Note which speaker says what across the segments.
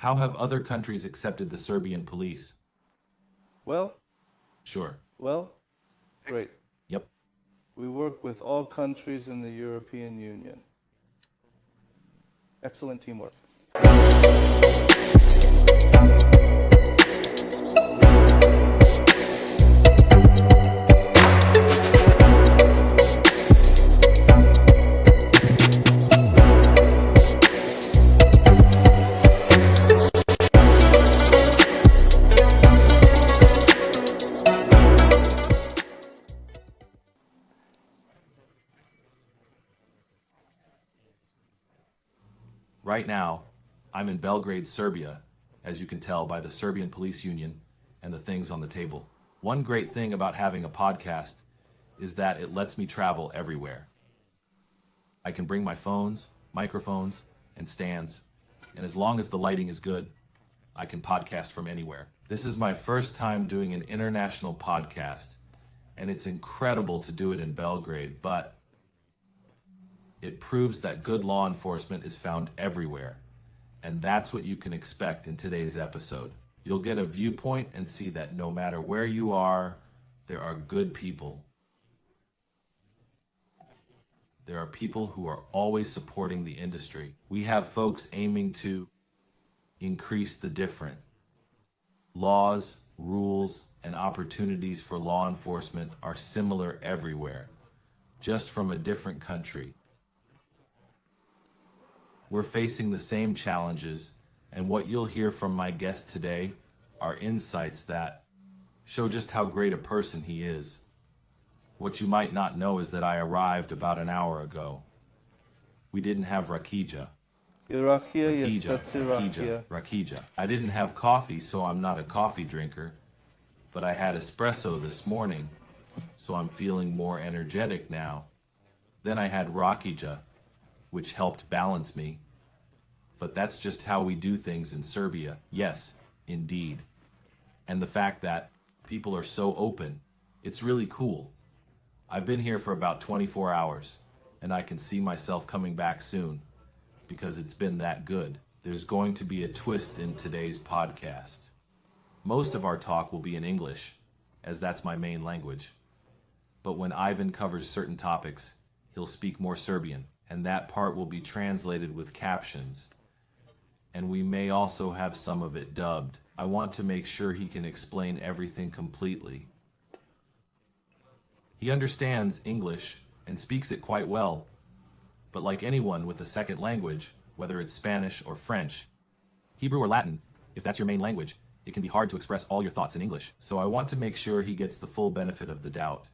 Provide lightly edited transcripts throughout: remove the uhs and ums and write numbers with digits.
Speaker 1: How have other countries accepted the Serbian police?
Speaker 2: Well,
Speaker 1: Sure.
Speaker 2: well, great.
Speaker 1: Yep.
Speaker 2: We work with all countries in the European Union. Excellent teamwork.
Speaker 1: Right now, I'm in Belgrade, Serbia, as you can tell by the Serbian Police Union and the things on the table. One great thing about having a podcast is that it lets me travel everywhere. I can bring my phones, microphones, and stands, and as long as the lighting is good, I can podcast from anywhere. This is my first time doing an international podcast, and it's incredible to do it in Belgrade, but it proves that good law enforcement is found everywhere, and that's what you can expect in today's episode. You'll get a viewpoint and see that no matter where you are, there are good people. There are people who are always supporting the industry. We have folks aiming to increase the different. Laws, rules, and opportunities for law enforcement are similar everywhere, just from a different country. We're facing the same challenges, and what you'll hear from my guest today are insights that show just how great a person he is. What you might not know is that I arrived about an hour ago. We didn't have rakija. Rakija. I didn't have coffee, so I'm not a coffee drinker, but I had espresso this morning, so I'm feeling more energetic now. Then I had rakija, which helped balance me. But that's just how we do things in Serbia. Yes, indeed. And the fact that people are so open, it's really cool. I've been here for about 24 hours, and I can see myself coming back soon, because it's been that good. There's going to be a twist in today's podcast. Most of our talk will be in English, as that's my main language. But when Ivan covers certain topics, he'll speak more Serbian, and that part will be translated with captions. And we may also have some of it dubbed. I want to make sure he can explain everything completely. He understands English and speaks it quite well, but like anyone with a second language, whether it's Spanish or French, Hebrew or Latin, if that's your main language, it can be hard to express all your thoughts in English. So I want to make sure he gets the full benefit of the doubt.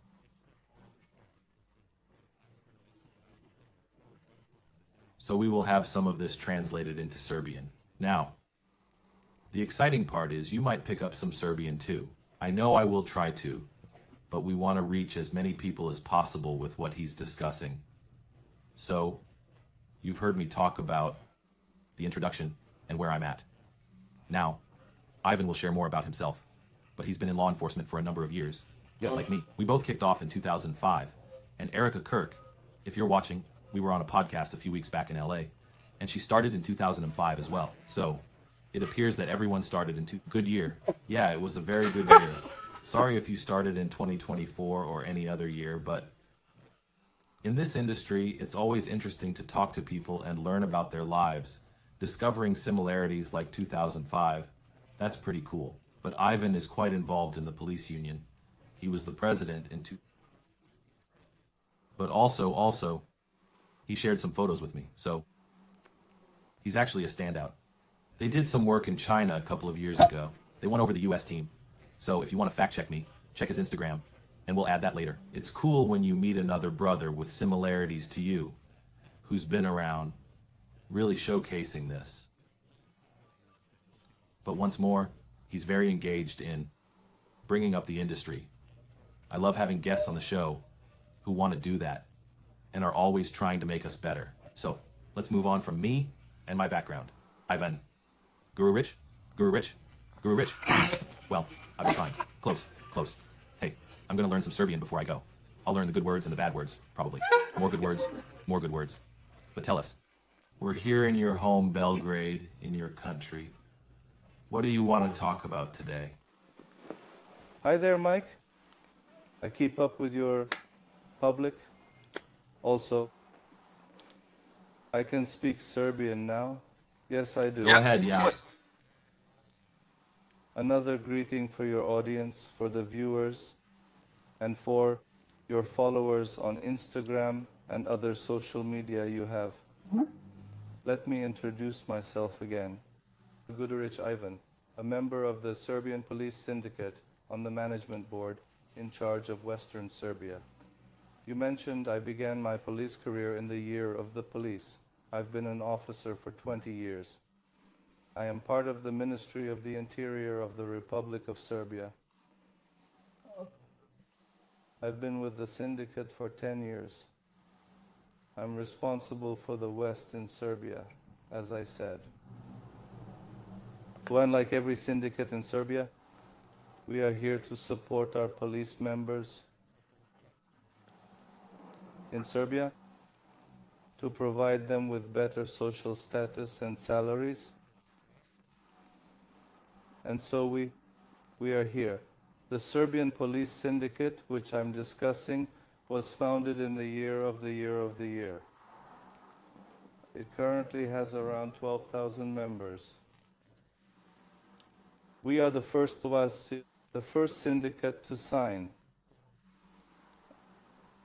Speaker 1: So we will have some of this translated into Serbian. Now, the exciting part is you might pick up some Serbian too. I know I will try to, but we want to reach as many people as possible with what he's discussing. So, you've heard me talk about the introduction and where I'm at. Now, Ivan will share more about himself, but he's been in law enforcement for a number of years, like me. We both kicked off in 2005, and Erica Kirk, if you're watching, we were on a podcast a few weeks back in LA, and she started in 2005 as well. So, it appears that everyone started in good year. Yeah, it was a very good year. Sorry if you started in 2024 or any other year, but in this industry, it's always interesting to talk to people and learn about their lives. Discovering similarities like 2005, that's pretty cool. But Ivan is quite involved in the police union. He was the president in But also, he shared some photos with me, so he's actually a standout. They did some work in China a couple of years ago. They won over the US team. So if you want to fact check me, check his Instagram, and we'll add that later. It's cool when you meet another brother with similarities to you, who's been around, really showcasing this. But once more, he's very engaged in bringing up the industry. I love having guests on the show who want to do that and are always trying to make us better. So let's move on from me and my background. Ivan Guduric. Well, I've been trying. Close. Hey, I'm going to learn some Serbian before I go. I'll learn the good words and the bad words, probably. More good words. But tell us, we're here in your home, Belgrade, in your country. What do you want to talk about today?
Speaker 2: Hi there, Mike. I keep up with your public. Also, I can speak Serbian now. Yes, I do.
Speaker 1: Go ahead, yeah.
Speaker 2: Another greeting for your audience, for the viewers, and for your followers on Instagram and other social media you have. Let me introduce myself again. Guduric Ivan, a member of the Serbian Police Syndicate on the management board in charge of Western Serbia. You mentioned I began my police career in the year of the police. I've been an officer for 20 years. I am part of the Ministry of the Interior of the Republic of Serbia. I've been with the syndicate for 10 years. I'm responsible for the West in Serbia, as I said. Unlike every syndicate in Serbia, we are here to support our police members in Serbia, to provide them with better social status and salaries. And so we are here. The Serbian Police Syndicate, which I'm discussing, was founded in the year of the year. It currently has around 12,000 members. We are the first syndicate to sign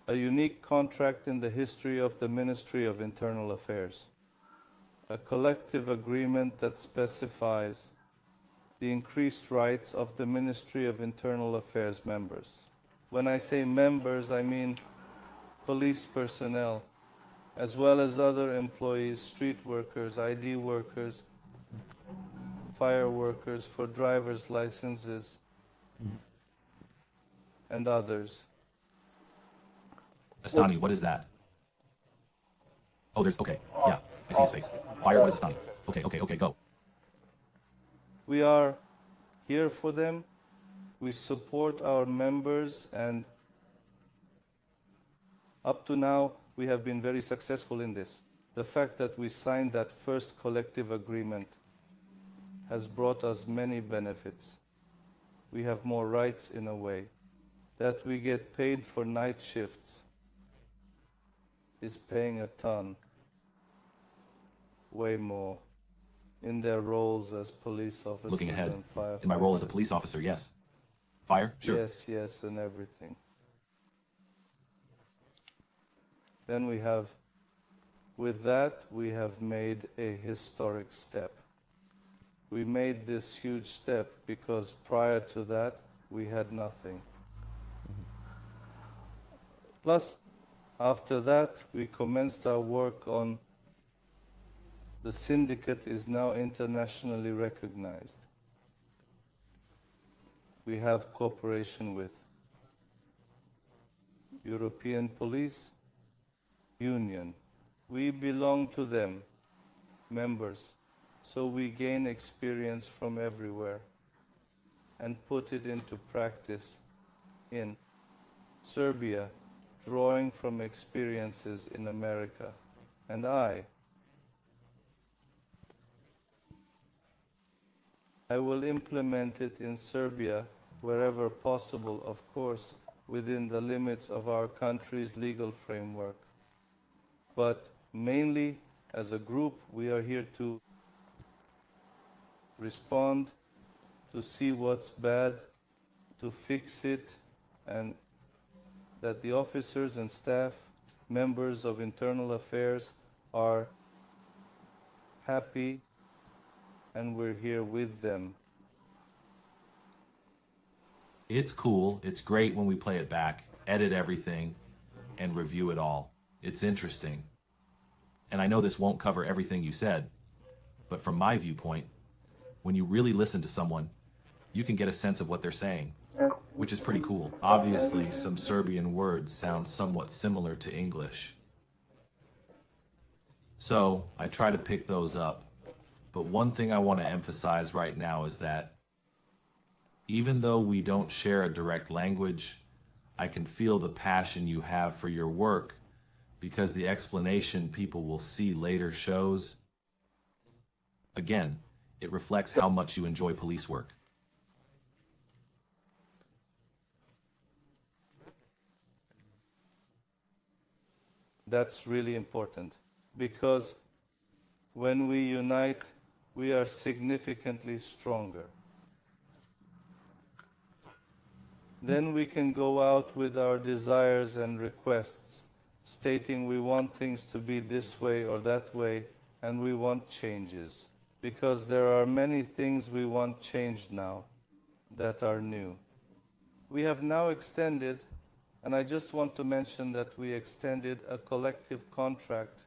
Speaker 2: a unique contract in the history of the Ministry of Internal Affairs, a collective agreement that specifies the increased rights of the Ministry of Internal Affairs members. When I say members, I mean police personnel, as well as other employees, street workers, ID workers, fire workers for driver's licenses, and others.
Speaker 1: Astani, what is that? Oh, okay. Yeah, I see his face. Fire, what is Astani? Okay, go.
Speaker 2: We are here for them. We support our members, and up to now, we have been very successful in this. The fact that we signed that first collective agreement has brought us many benefits. We have more rights in a way. That we get paid for night shifts is paying a ton, way more, in their roles as police officers.
Speaker 1: Looking ahead,
Speaker 2: and firefighters.
Speaker 1: in my role as a police officer, yes. Fire? Sure.
Speaker 2: Yes, and everything. Then with that, we have made a historic step. We made this huge step because prior to that, we had nothing. Plus, after that, we commenced our work on the syndicate is now internationally recognized. We have cooperation with European Police Union. We belong to them, members, so we gain experience from everywhere and put it into practice in Serbia, drawing from experiences in America. And I will implement it in Serbia wherever possible, of course, within the limits of our country's legal framework. But mainly, as a group, we are here to respond, to see what's bad, to fix it, and that the officers and staff, members of internal affairs, are happy, and we're here with them.
Speaker 1: It's cool. It's great when we play it back, edit everything, and review it all. It's interesting. And I know this won't cover everything you said, but from my viewpoint, when you really listen to someone, you can get a sense of what they're saying, which is pretty cool. Obviously, some Serbian words sound somewhat similar to English. So I try to pick those up. But one thing I want to emphasize right now is that even though we don't share a direct language, I can feel the passion you have for your work because the explanation people will see later shows. Again, It reflects how much you enjoy police work.
Speaker 2: That's really important because when we unite, we are significantly stronger. Then we can go out with our desires and requests, stating we want things to be this way or that way, and we want changes. Because there are many things we want changed now that are new. We have now extended, and I just want to mention that we extended a collective contract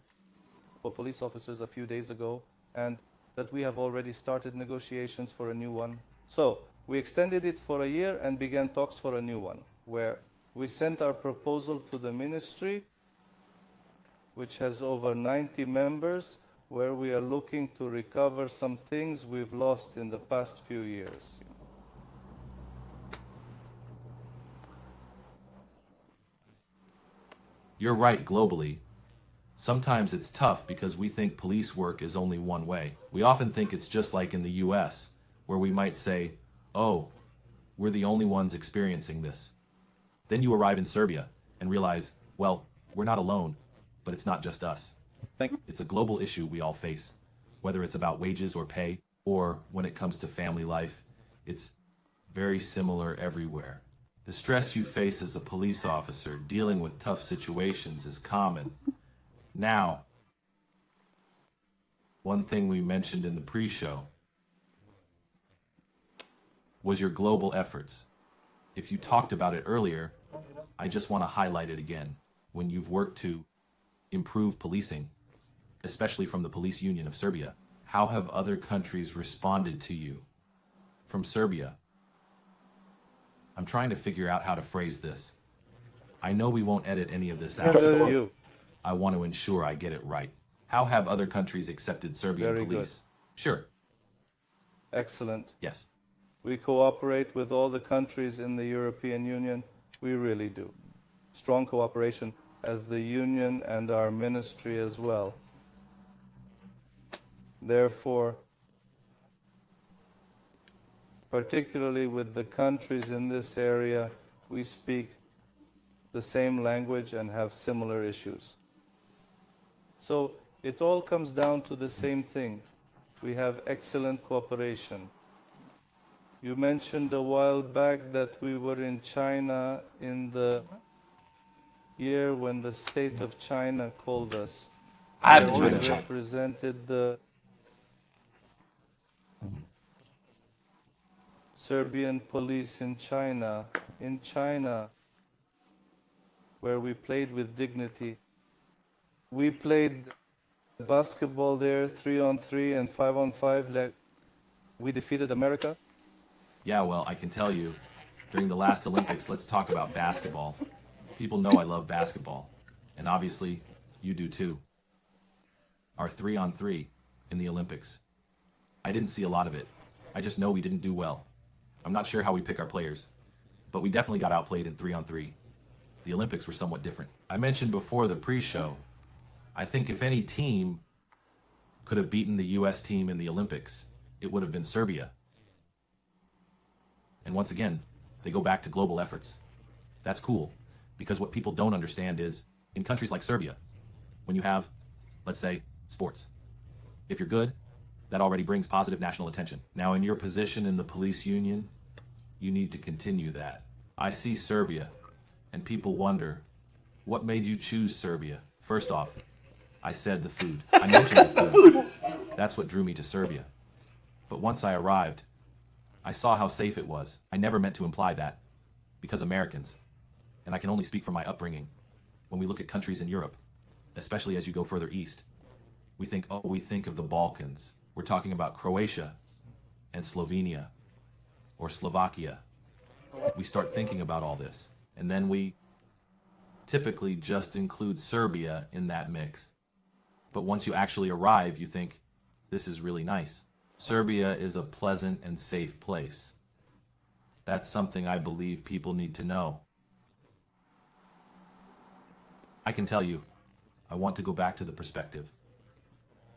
Speaker 2: for police officers a few days ago, and that we have already started negotiations for a new one. So, we extended it for a year and began talks for a new one, where we sent our proposal to the ministry, which has over 90 members, where we are looking to recover some things we've lost in the past few years.
Speaker 1: You're right globally. Sometimes it's tough because we think police work is only one way. We often think it's just like in the US, where we might say, oh, we're the only ones experiencing this. Then you arrive in Serbia and realize, well, we're not alone, but it's not just us. It's a global issue we all face, whether it's about wages or pay, or when it comes to family life, it's very similar everywhere. The stress you face as a police officer dealing with tough situations is common. Now, one thing we mentioned in the pre-show was your global efforts. If you talked about it earlier, I just want to highlight it again. When you've worked to improve policing, especially from the Police Union of Serbia, how have other countries responded to you? From Serbia, I'm trying to figure out how to phrase this. I know we won't edit any of this out.
Speaker 2: You.
Speaker 1: I want to ensure I get it right. How have other countries accepted Serbian
Speaker 2: Very
Speaker 1: police? Sure.
Speaker 2: Excellent.
Speaker 1: Yes.
Speaker 2: We cooperate with all the countries in the European Union. We really do. Strong cooperation as the Union and our ministry as well. Therefore, particularly with the countries in this area, we speak the same language and have similar issues. So it all comes down to the same thing. We have excellent cooperation. You mentioned a while back that we were in China in the year when the state of China called us.
Speaker 1: I've
Speaker 2: We
Speaker 1: been China.
Speaker 2: represented the Serbian police in China, where we played with dignity. We played basketball there, 3-on-3 and 5-on-5. We defeated America.
Speaker 1: Yeah, well, I can tell you, during the last Olympics, let's talk about basketball. People know I love basketball, and obviously, you do too. Our 3-on-3 in the Olympics. I didn't see a lot of it. I just know we didn't do well. I'm not sure how we pick our players, but we definitely got outplayed in 3-on-3. The Olympics were somewhat different. I mentioned before the pre-show, I think if any team could have beaten the US team in the Olympics, it would have been Serbia. And once again, they go back to global efforts. That's cool, because what people don't understand is, in countries like Serbia, when you have, let's say, sports, if you're good, that already brings positive national attention. Now, in your position in the police union, you need to continue that. I see Serbia, and people wonder, what made you choose Serbia? First off, I said the food. I mentioned the food. That's what drew me to Serbia. But once I arrived, I saw how safe it was. I never meant to imply that, because Americans, and I can only speak from my upbringing, when we look at countries in Europe, especially as you go further east, we think of the Balkans. We're talking about Croatia and Slovenia or Slovakia. We start thinking about all this, and then we typically just include Serbia in that mix. But once you actually arrive, you think, this is really nice. Serbia is a pleasant and safe place. That's something I believe people need to know. I can tell you, I want to go back to the perspective.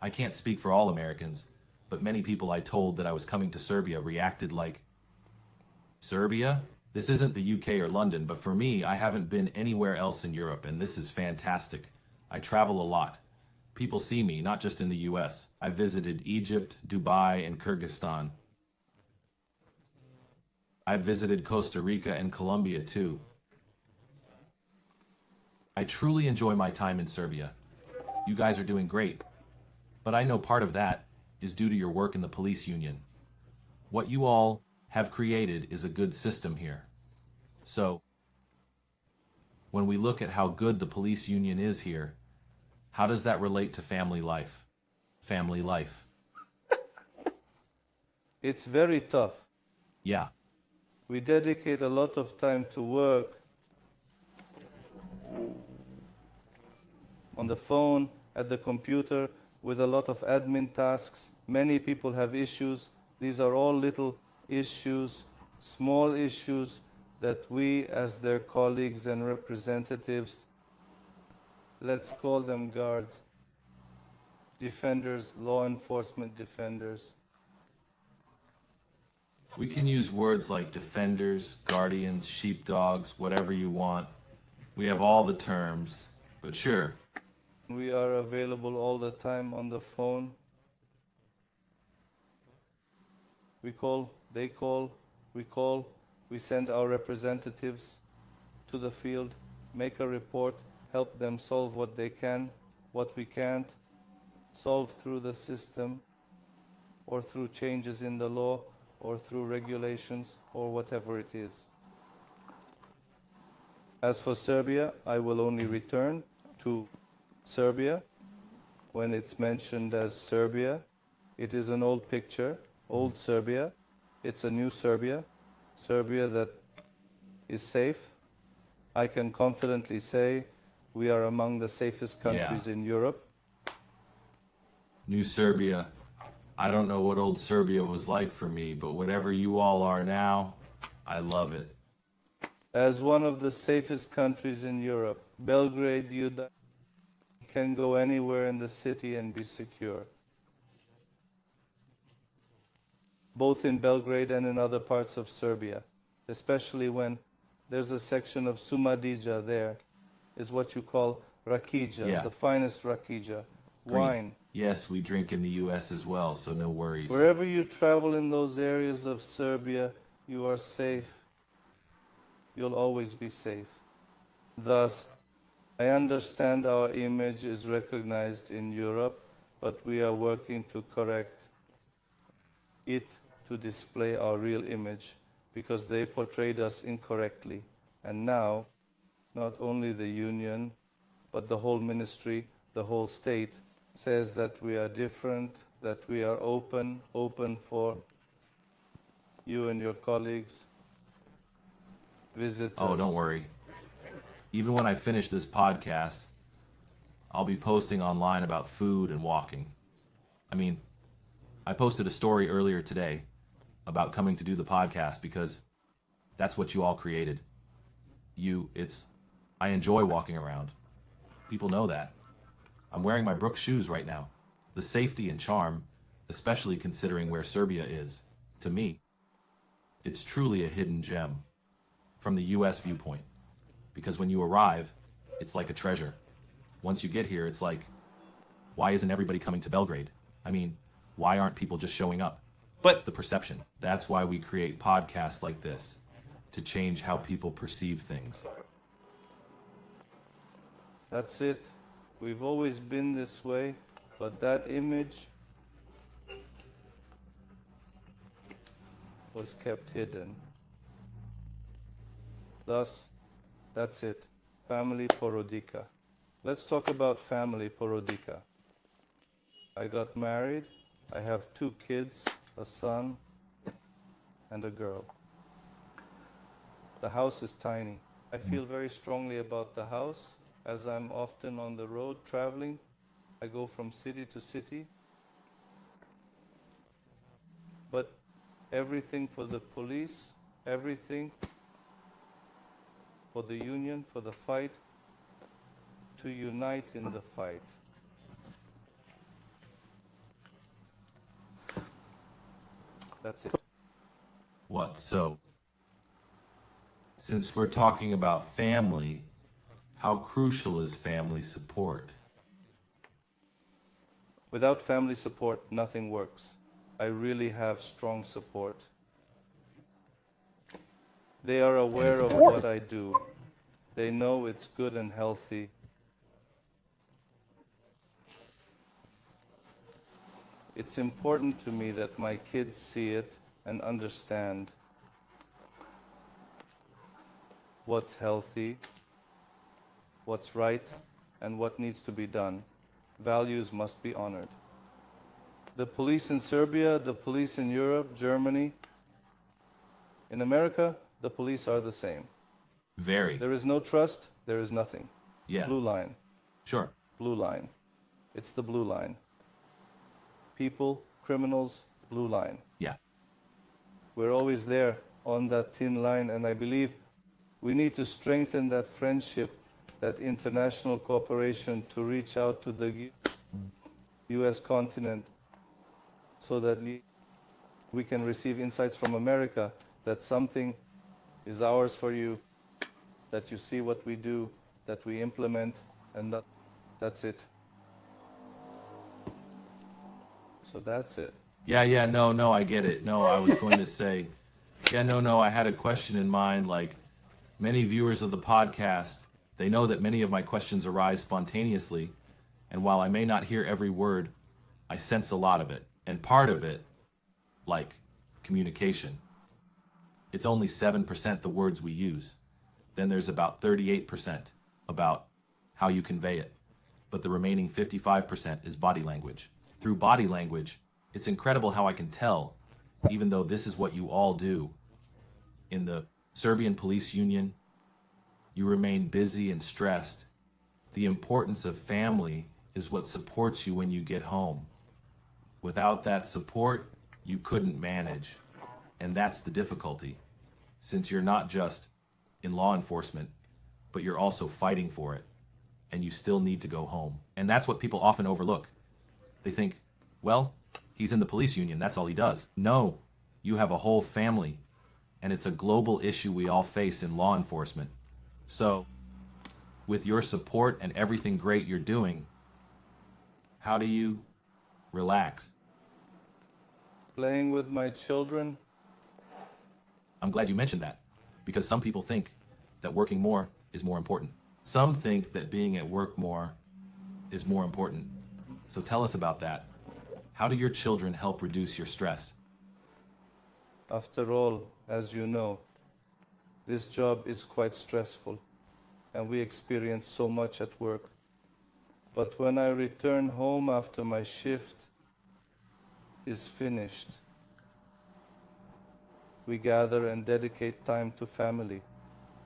Speaker 1: I can't speak for all Americans, but many people I told that I was coming to Serbia reacted like, Serbia? This isn't the UK or London, but for me, I haven't been anywhere else in Europe, and this is fantastic. I travel a lot. People see me, not just in the US. I visited Egypt, Dubai, and Kyrgyzstan. I've visited Costa Rica and Colombia too. I truly enjoy my time in Serbia. You guys are doing great. But I know part of that is due to your work in the police union. What you all have created is a good system here. So, when we look at how good the police union is here, how does that relate to family life? Family life.
Speaker 2: It's very tough.
Speaker 1: Yeah.
Speaker 2: We dedicate a lot of time to work on the phone, at the computer, with a lot of admin tasks. Many people have issues. These are all little issues, small issues that we, as their colleagues and representatives, let's call them guards, defenders, law enforcement defenders.
Speaker 1: We can use words like defenders, guardians, sheepdogs, whatever you want. We have all the terms, but sure.
Speaker 2: We are available all the time on the phone. We call, they call, we call, we send our representatives to the field, make a report, help them solve what they can, what we can't, solve through the system, or through changes in the law, or through regulations, or whatever it is. As for Serbia, I will only return to Serbia when it's mentioned as Serbia. It is an old picture, old Serbia. It's a new Serbia, Serbia that is safe. I can confidently say we are among the safest countries in Europe.
Speaker 1: New Serbia. I don't know what old Serbia was like for me, but whatever you all are now, I love it.
Speaker 2: As one of the safest countries in Europe, Belgrade, you can go anywhere in the city and be secure. Both in Belgrade and in other parts of Serbia, especially when there's a section of Sumadija there, is what you call rakija, the finest rakija, wine.
Speaker 1: Yes, we drink in the US as well, so no worries.
Speaker 2: Wherever you travel in those areas of Serbia, you are safe. You'll always be safe. Thus, I understand our image is recognized in Europe, but we are working to correct it to display our real image because they portrayed us incorrectly. And now, not only the union, but the whole ministry, the whole state, says that we are different, that we are open for you and your colleagues, visitors.
Speaker 1: Oh, don't worry. Even when I finish this podcast, I'll be posting online about food and walking. I mean, I posted a story earlier today about coming to do the podcast because that's what you all created. I enjoy walking around. People know that. I'm wearing my Brooks shoes right now. The safety and charm, especially considering where Serbia is, to me, it's truly a hidden gem from the US viewpoint. Because when you arrive, it's like a treasure. Once you get here, it's like, why isn't everybody coming to Belgrade? I mean, why aren't people just showing up? But it's the perception. That's why we create podcasts like this, to change how people perceive things.
Speaker 2: That's it. We've always been this way, but that image was kept hidden. Thus, that's it. Family Porodica. Let's talk about family Porodica. I got married. I have 2 kids, a son and a girl. The house is tiny. I feel very strongly about the house. As I'm often on the road traveling, I go from city to city. But everything for the police, everything for the union, for the fight, to unite in the fight. That's it.
Speaker 1: What? So, since we're talking about family, how crucial is family support?
Speaker 2: Without family support, nothing works. I really have strong support. They are aware of what I do. They know it's good and healthy. It's important to me that my kids see it and understand what's healthy, what's right, and what needs to be done. Values must be honored. The police in Serbia, the police in Europe, Germany, in America, the police are the same.
Speaker 1: Very.
Speaker 2: There is no trust, there is nothing.
Speaker 1: Yeah.
Speaker 2: Blue line.
Speaker 1: Sure.
Speaker 2: Blue line. It's the blue line. People, criminals, blue line.
Speaker 1: Yeah.
Speaker 2: We're always there on that thin line, and I believe we need to strengthen that friendship, that international cooperation to reach out to the U.S. continent so that we can receive insights from America that something is ours for you, that you see what we do, that we implement, and that's it. So that's it.
Speaker 1: Yeah, no, I get it. No, I was going to say, I had a question in mind. Like many viewers of the podcast, they know that many of my questions arise spontaneously. And while I may not hear every word, I sense a lot of it. And part of it, like communication, it's only 7% the words we use. Then there's about 38% about how you convey it. But the remaining 55% is body language. Through body language, it's incredible how I can tell, even though this is what you all do. In the Serbian police union, you remain busy and stressed. The importance of family is what supports you when you get home. Without that support, you couldn't manage. And that's the difficulty, since you're not just in law enforcement, but you're also fighting for it, and you still need to go home. And that's what people often overlook. They think, well, he's in the police union, that's all he does. No, you have a whole family, and it's a global issue we all face in law enforcement. So, with your support and everything great you're doing, how do you relax?
Speaker 2: Playing with my children.
Speaker 1: I'm glad you mentioned that, because some people think that working more is more important. Some think that being at work more is more important. So tell us about that. How do your children help reduce your stress?
Speaker 2: After all, as you know, this job is quite stressful, and we experience so much at work. But when I return home after my shift is finished, we gather and dedicate time to family.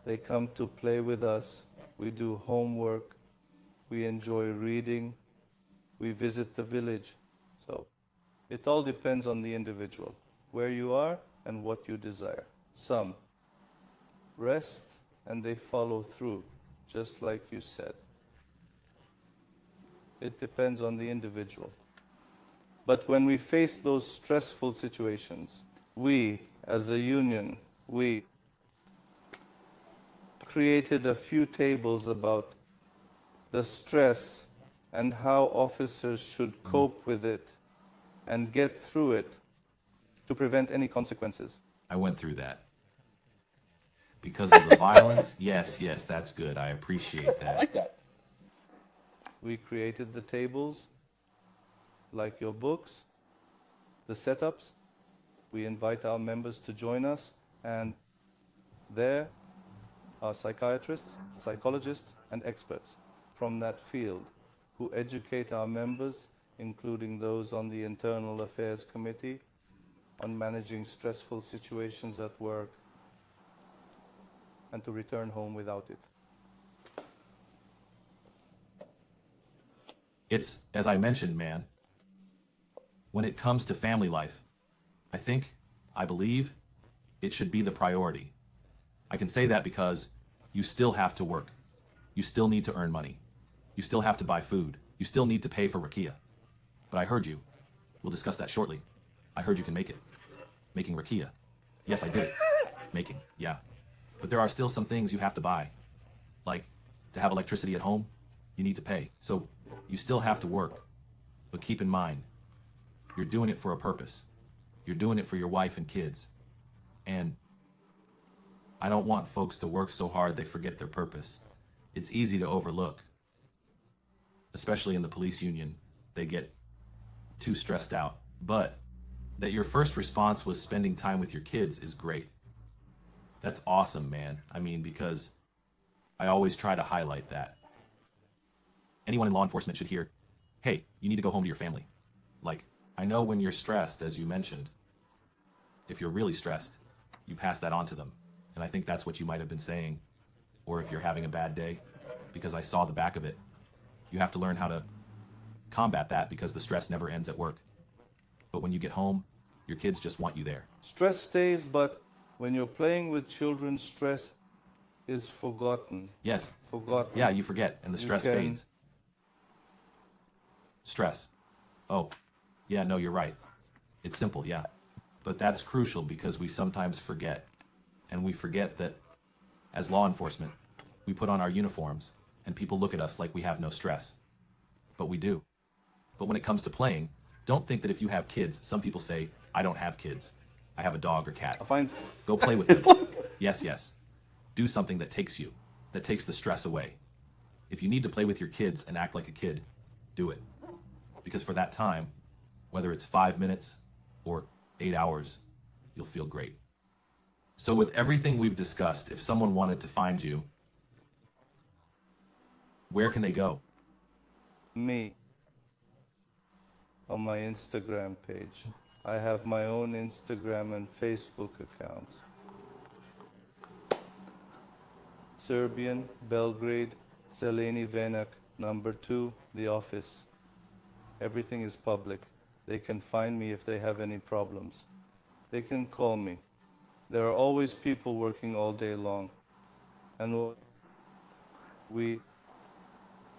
Speaker 2: They come to play with us. We do homework. We enjoy reading. We visit the village. So it all depends on the individual, where you are and what you desire. Some rest and they follow through, just like you said. It depends on the individual. But when we face those stressful situations, we, as a union, we created a few tables about the stress and how officers should cope with it and get through it to prevent any consequences.
Speaker 1: I went through that. Because of the violence? Yes, that's good. I appreciate that.
Speaker 3: I like that.
Speaker 2: We created the tables, like your books, the setups. We invite our members to join us, and there are psychiatrists, psychologists, and experts from that field who educate our members, including those on the Internal Affairs Committee, on managing stressful situations at work and to return home without it.
Speaker 1: It's, as I mentioned, man, when it comes to family life, I believe it should be the priority. I can say that because you still have to work. You still need to earn money. You still have to buy food. You still need to pay for rakia. But I heard you. We'll discuss that shortly. I heard you can make it. Making rakia. Yes, I did it. Making, yeah. But there are still some things you have to buy. Like, to have electricity at home, you need to pay. So, you still have to work. But keep in mind, you're doing it for a purpose. You're doing it for your wife and kids. And I don't want folks to work so hard they forget their purpose. It's easy to overlook. Especially in the police union, they get too stressed out. But that your first response was spending time with your kids is great. That's awesome, man. I mean, because I always try to highlight that. Anyone in law enforcement should hear, hey, you need to go home to your family. Like, I know when you're stressed, as you mentioned, if you're really stressed, you pass that on to them. And I think that's what you might have been saying. Or if you're having a bad day, because I saw the back of it. You have to learn how to combat that because the stress never ends at work. But when you get home, your kids just want you there.
Speaker 2: Stress stays, but when you're playing with children, stress is forgotten.
Speaker 1: Yes.
Speaker 2: Forgotten.
Speaker 1: Yeah, you forget, and the stress fades. Stress. Oh, yeah, no, you're right. It's simple, yeah. But that's crucial because we sometimes forget. And we forget that as law enforcement, we put on our uniforms and people look at us like we have no stress. But we do. But when it comes to playing, don't think that if you have kids, some people say, I don't have kids. I have a dog or cat. Go play with them. Yes, yes. Do something that takes the stress away. If you need to play with your kids and act like a kid, do it. Because for that time, whether it's 5 minutes or 8 hours, you'll feel great. So with everything we've discussed, if someone wanted to find you, where can they go?
Speaker 2: Me. On my Instagram page. I have my own Instagram and Facebook accounts. Serbian, Belgrade, Zeleni Venak, number 2, the office. Everything is public. They can find me if they have any problems. They can call me. There are always people working all day long. And we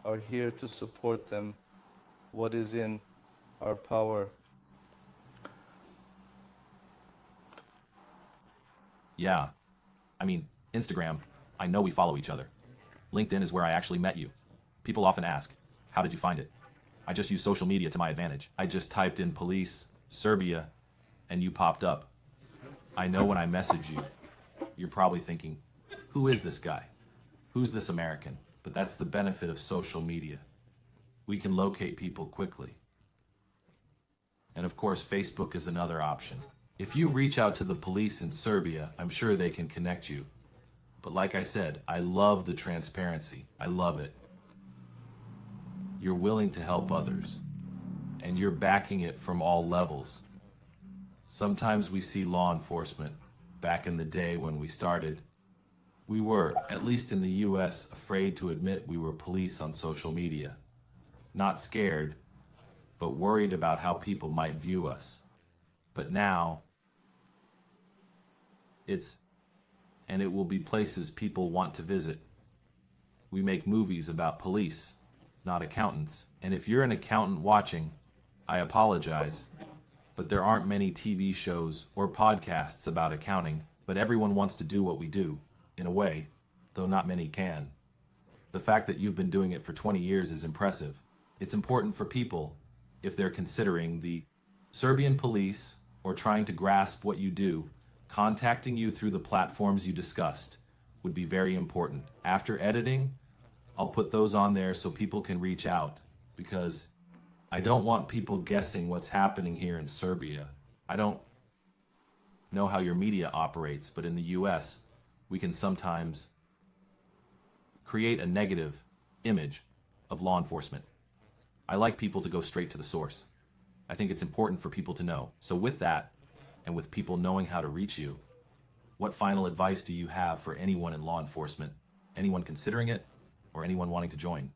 Speaker 2: are here to support them, what is in our power.
Speaker 1: Yeah. I mean, Instagram, I know we follow each other. LinkedIn is where I actually met you. People often ask, how did you find it? I just use social media to my advantage. I just typed in police, Serbia, and you popped up. I know when I message you, you're probably thinking, who is this guy? Who's this American? But that's the benefit of social media. We can locate people quickly. And of course, Facebook is another option. If you reach out to the police in Serbia, I'm sure they can connect you. But like I said, I love the transparency. I love it. You're willing to help others, and you're backing it from all levels. Sometimes we see law enforcement, back in the day when we started, we were, at least in the US, afraid to admit we were police on social media. Not scared, but worried about how people might view us. But now, it will be places people want to visit. We make movies about police, not accountants. And if you're an accountant watching, I apologize, but there aren't many TV shows or podcasts about accounting, but everyone wants to do what we do, in a way, though not many can. The fact that you've been doing it for 20 years is impressive. It's important for people, if they're considering the Serbian police or trying to grasp what you do, contacting you through the platforms you discussed would be very important. After editing, I'll put those on there so people can reach out, because I don't want people guessing what's happening here in Serbia. I don't know how your media operates, but in the US, we can sometimes create a negative image of law enforcement. I like people to go straight to the source. I think it's important for people to know. So with that, and with people knowing how to reach you, what final advice do you have for anyone in law enforcement? Anyone considering it, or anyone wanting to join?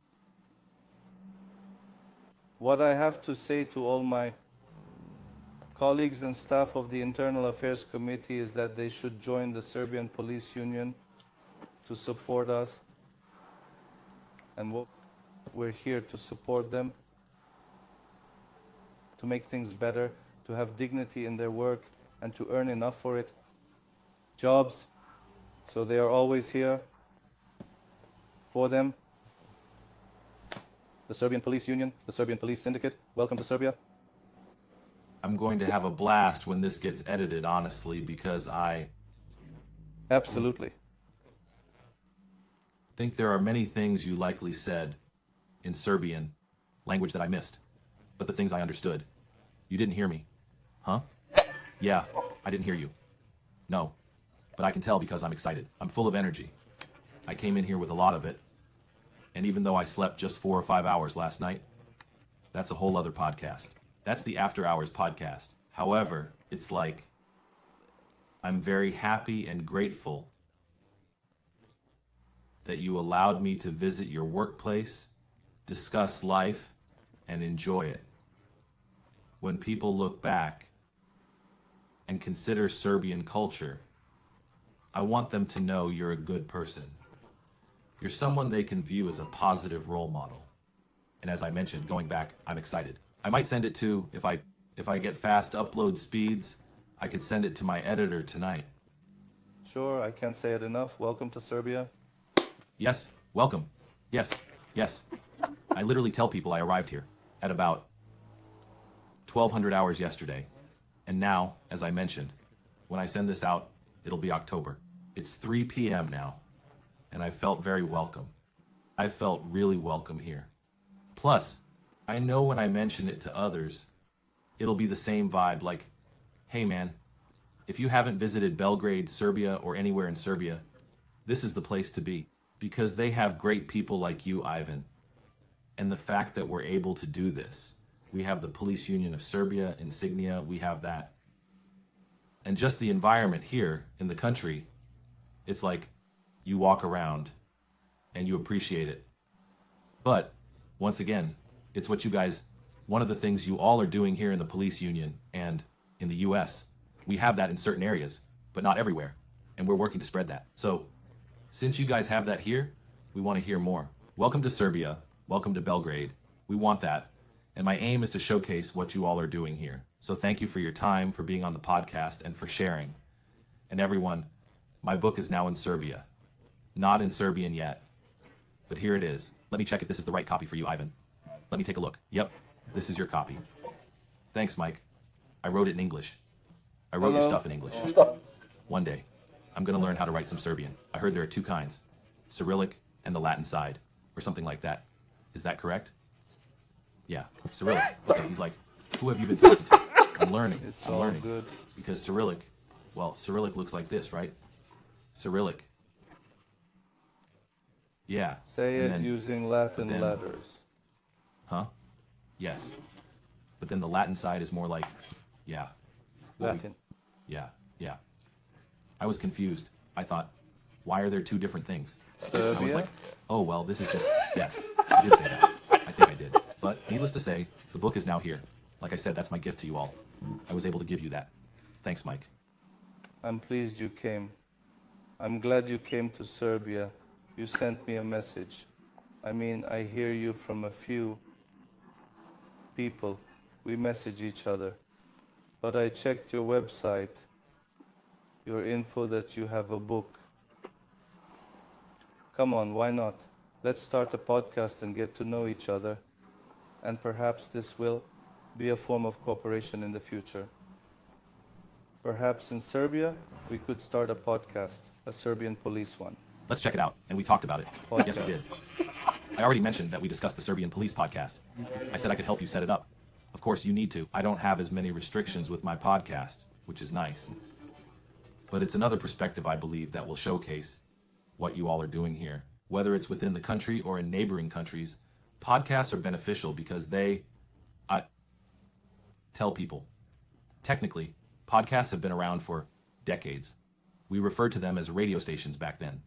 Speaker 2: What I have to say to all my colleagues and staff of the Internal Affairs Committee is that they should join the Serbian Police Union to support us. And we're here to support them, to make things better, to have dignity in their work, and to earn enough for it. Jobs, so they are always here for them. The Serbian Police Union, the Serbian Police Syndicate, welcome to Serbia.
Speaker 1: I'm going to have a blast when this gets edited, honestly, because I
Speaker 2: Absolutely.
Speaker 1: think there are many things you likely said in Serbian language that I missed. But the things I understood, you didn't hear me. Huh? Yeah, I didn't hear you. No. But I can tell because I'm excited. I'm full of energy. I came in here with a lot of it. And even though I slept just 4 or 5 hours last night, that's a whole other podcast. That's the After Hours podcast. However, it's like I'm very happy and grateful that you allowed me to visit your workplace, discuss life, and enjoy it. When people look back and consider Serbian culture, I want them to know you're a good person. You're someone they can view as a positive role model. And as I mentioned, going back, I'm excited. I might send it to, if I get fast upload speeds, I could send it to my editor tonight.
Speaker 2: Sure, I can't say it enough. Welcome to Serbia.
Speaker 1: Yes, welcome. Yes, yes. I literally tell people I arrived here at about 1200 hours yesterday. And now, as I mentioned, when I send this out, it'll be October. It's 3 p.m. now, and I felt very welcome. I felt really welcome here. Plus, I know when I mention it to others, it'll be the same vibe like, hey man, if you haven't visited Belgrade, Serbia, or anywhere in Serbia, this is the place to be. Because they have great people like you, Ivan. And the fact that we're able to do this. We have the Police Union of Serbia, insignia, we have that. And just the environment here in the country, it's like you walk around and you appreciate it. But, once again, it's what you guys, one of the things you all are doing here in the police union and in the US. We have that in certain areas, but not everywhere. And we're working to spread that. So, since you guys have that here, we want to hear more. Welcome to Serbia. Welcome to Belgrade. We want that. And my aim is to showcase what you all are doing here. So thank you for your time, for being on the podcast, and for sharing. And everyone, my book is now in Serbia. Not in Serbian yet. But here it is. Let me check if this is the right copy for you, Ivan. Let me take a look. Yep, this is your copy. Thanks, Mike. I wrote it in English. I wrote your stuff in English. One day, I'm going to learn how to write some Serbian. I heard there are two kinds, Cyrillic and the Latin side, or something like that. Is that correct? Yeah, Cyrillic. Okay, he's like, who have you been talking to? I'm learning.
Speaker 2: It's
Speaker 1: I'm
Speaker 2: all
Speaker 1: learning.
Speaker 2: good.
Speaker 1: Because Cyrillic, well, Cyrillic looks like this, right? Cyrillic. Yeah.
Speaker 2: Say
Speaker 1: and
Speaker 2: it
Speaker 1: then-
Speaker 2: using Latin
Speaker 1: then-
Speaker 2: letters.
Speaker 1: Huh? Yes. But then the Latin side is more like, yeah.
Speaker 2: Latin.
Speaker 1: Yeah, yeah. I was confused. I thought, why are there two different things? I was
Speaker 2: Serbia?
Speaker 1: like, oh, well, this is just, yes, I did say that. I think I did. But needless to say, the book is now here. Like I said, that's my gift to you all. I was able to give you that. Thanks, Mike.
Speaker 2: I'm pleased you came. I'm glad you came to Serbia. You sent me a message. I mean, I hear you from a few people. We message each other. But I checked your website, your info that you have a book. Come on, why not? Let's start a podcast and get to know each other. And perhaps this will be a form of cooperation in the future. Perhaps in Serbia, we could start a podcast, a Serbian police one.
Speaker 1: Let's check it out. And we talked about it. Yes, we
Speaker 2: Podcast.
Speaker 1: did. I already mentioned that we discussed the Serbian police podcast. I said I could help you set it up. Of course, you need to. I don't have as many restrictions with my podcast, which is nice. But it's another perspective, I believe, that will showcase what you all are doing here. Whether it's within the country or in neighboring countries, podcasts are beneficial because I tell people, technically, podcasts have been around for decades. We referred to them as radio stations back then.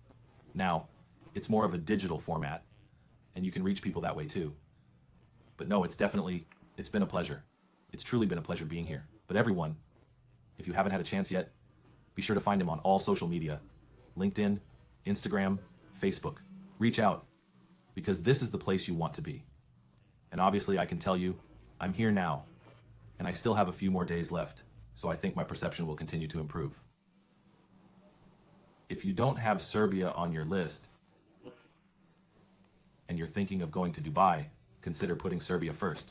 Speaker 1: Now, it's more of a digital format, and you can reach people that way too. But no, it's been a pleasure. It's truly been a pleasure being here. But everyone, if you haven't had a chance yet, be sure to find him on all social media, LinkedIn, Instagram, Facebook. Reach out, because this is the place you want to be. And obviously, I can tell you, I'm here now, and I still have a few more days left. so I think my perception will continue to improve. If you don't have Serbia on your list and you're thinking of going to Dubai, consider putting Serbia first.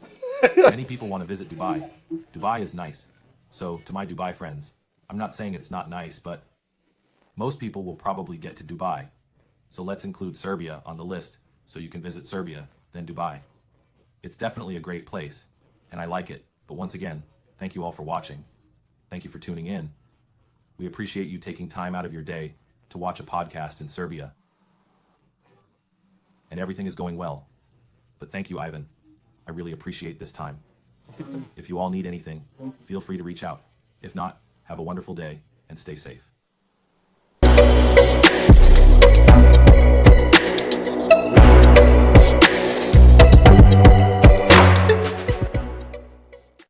Speaker 1: Many people want to visit Dubai. Dubai is nice. So to my Dubai friends, I'm not saying it's not nice, but most people will probably get to Dubai. So let's include Serbia on the list so you can visit Serbia, then Dubai. It's definitely a great place, and I like it. But once again, thank you all for watching. Thank you for tuning in. We appreciate you taking time out of your day to watch a podcast in Serbia. And everything is going well. But thank you, Ivan. I really appreciate this time. If you all need anything, feel free to reach out. If not, have a wonderful day and stay safe.